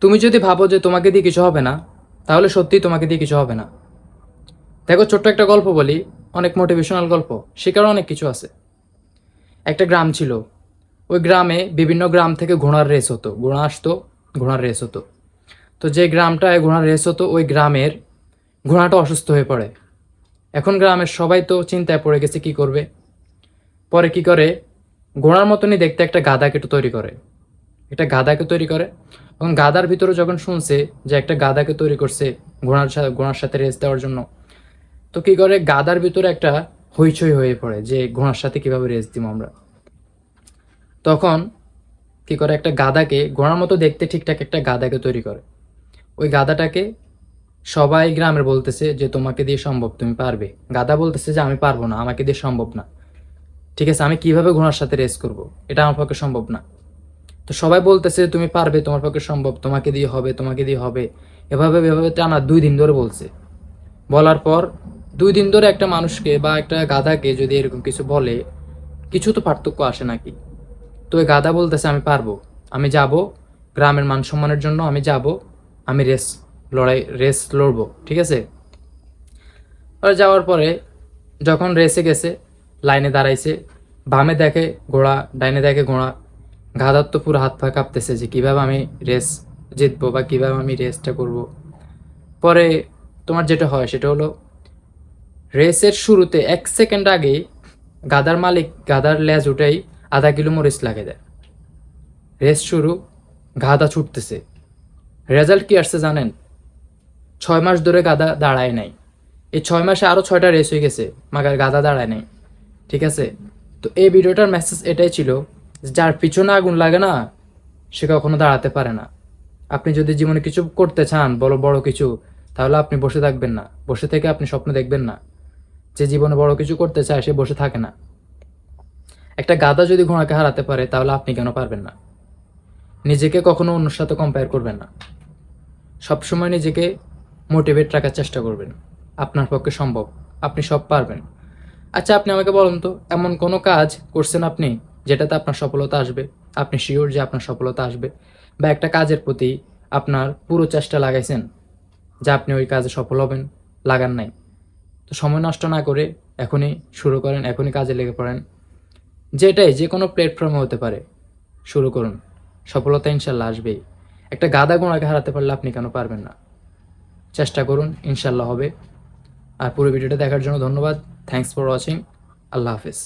তুমি যদি ভাবো যে তোমাকে দিয়ে কিছু হবে না, তাহলে সত্যিই তোমাকে দিয়ে কিছু হবে না। দেখো, ছোট্ট একটা গল্প বলি, অনেক মোটিভেশনাল গল্প, সেখানে অনেক কিছু আছে। একটা গ্রাম ছিল। ওই গ্রামে বিভিন্ন গ্রাম থেকে ঘোড়ার রেস হতো, ঘোড়া আসতো, ঘোড়ার রেস হতো। তো যে গ্রামটায় ঘোড়ার রেস হতো, ওই গ্রামের ঘোড়াটা অসুস্থ হয়ে পড়ে। এখন গ্রামের সবাই তো চিন্তায় পড়ে গেছে কি করবে। পরে কি করে, ঘোড়ার মতনই দেখতে একটা গাধাকে তৈরি করে, একটা গাধাকে তৈরি করে। এবং গাধার ভিতরে যখন শুনছে যে একটা গাধাকে তৈরি করছে ঘোড়ার সাথে রেস দেওয়ার জন্য, তো কি করে, গাধার ভিতরে একটা হইচই হয়ে পড়ে যে ঘোড়ার সাথে কিভাবে রেস দিব আমরা। তখন কি করে, একটা গাধাকে, ঘোড়ার মতো দেখতে ঠিকঠাক একটা গাধাকে তৈরি করে। ওই গাধাটাকে সবাই গ্রামের বলতেছে যে তোমাকে দিয়ে সম্ভব, তুমি পারবে। গাধা বলতেছে যে আমি পারবো না, আমাকে দিয়ে সম্ভব না। ঠিক আছে, আমি কিভাবে ঘোড়ার সাথে রেস করব, এটা আমার পক্ষে সম্ভব না। তো সবাই বলতেছে তুমি পারবে, তোমার পক্ষে সম্ভব, তোমাকে দিয়ে হবে, তোমাকে দিয়ে হবে। এভাবে এভাবে টানা 2 দিন ধরে বলছে। বলার পর 2 দিন ধরে একটা মানুষকে বা একটা গাধাকে যদি এরকম কিছু বলে, কিছু তো পার্থক্য আসে নাকি। তো ওই গাধা বলতেছে আমি পারবো, আমি যাব, গ্রামের মান সম্মানের জন্য আমি যাব, আমি রেস লড়বো, ঠিক আছে। আর যাওয়ার পরে যখন রেসে গেছে, লাইনে দাঁড়াইছে, বামে দেখে ঘোড়া, ডাইনে দেখে ঘোড়া। গাধার তো পুরো হাত পা কাঁপতেছে যে কিভাবে আমি রেস জিতবো বা কিভাবে আমি রেসটা করব। পরে তোমার যেটা হয় সেটা হলো, রেসের শুরুতে 1 সেকেন্ড আগে গাধার মালিক গাধার লেজ উঠেই ½ কিলো মরিচ লাগিয়ে দেয়। রেস শুরু, গাধা ছুটতেছে। রেজাল্ট কি আসছে জানেন? 6 মাস ধরে গাধা দাঁড়ায় নাই। এই 6 মাসে আরও 6টা রেস হয়ে গেছে, মাগার গাধা দাঁড়ায় নাই। ঠিক আছে। তো এই ভিডিওটার মেসেজ এটাই ছিল, যার পিছনে আগুন লাগে না, সে কখনো দাঁড়াতে পারে না। আপনি যদি জীবনে কিছু করতে চান, বড় বড় কিছু, তাহলে আপনি বসে থাকবেন না। বসে থেকে আপনি স্বপ্ন দেখবেন না। যে জীবনে বড় কিছু করতে চায় সে বসে থাকে না। একটা গাধা যদি ঘোড়াকে হারাতে পারে, তাহলে আপনি কেন পারবেন না? নিজেকে কখনো অন্যর সাথে কম্পেয়ার করবেন না। সবসময় নিজেকে মোটিভেট রাখার চেষ্টা করবেন। আপনার পক্ষে সম্ভব, আপনি সব পারবেন। আচ্ছা, আপনি আমাকে বলুন তো, এমন কোনো কাজ করছেন আপনি যেটাতে আপনার সফলতা আসবে? আপনি শিওর যে আপনার সফলতা আসবে? বা একটা কাজের প্রতি আপনার পুরো চেষ্টা লাগাইছেন যে আপনি ওই কাজে সফল হবেন? লাগান নাই। তো সময় নষ্ট না করে এখনই শুরু করেন, এখনই কাজে লেগে পড়েন। যেটাই, যে কোনো প্ল্যাটফর্মে হতে পারে, শুরু করুন। সফলতা ইনশাল্লাহ আসবেই। একটা গাধা ঘোড়াকে হারাতে পারলে আপনি কেন পারবেন না? চেষ্টা করুন, ইনশাল্লাহ হবে। আর পুরো ভিডিওটা দেখার জন্য ধন্যবাদ। Thanks for watching. আল্লাহ হাফেজ।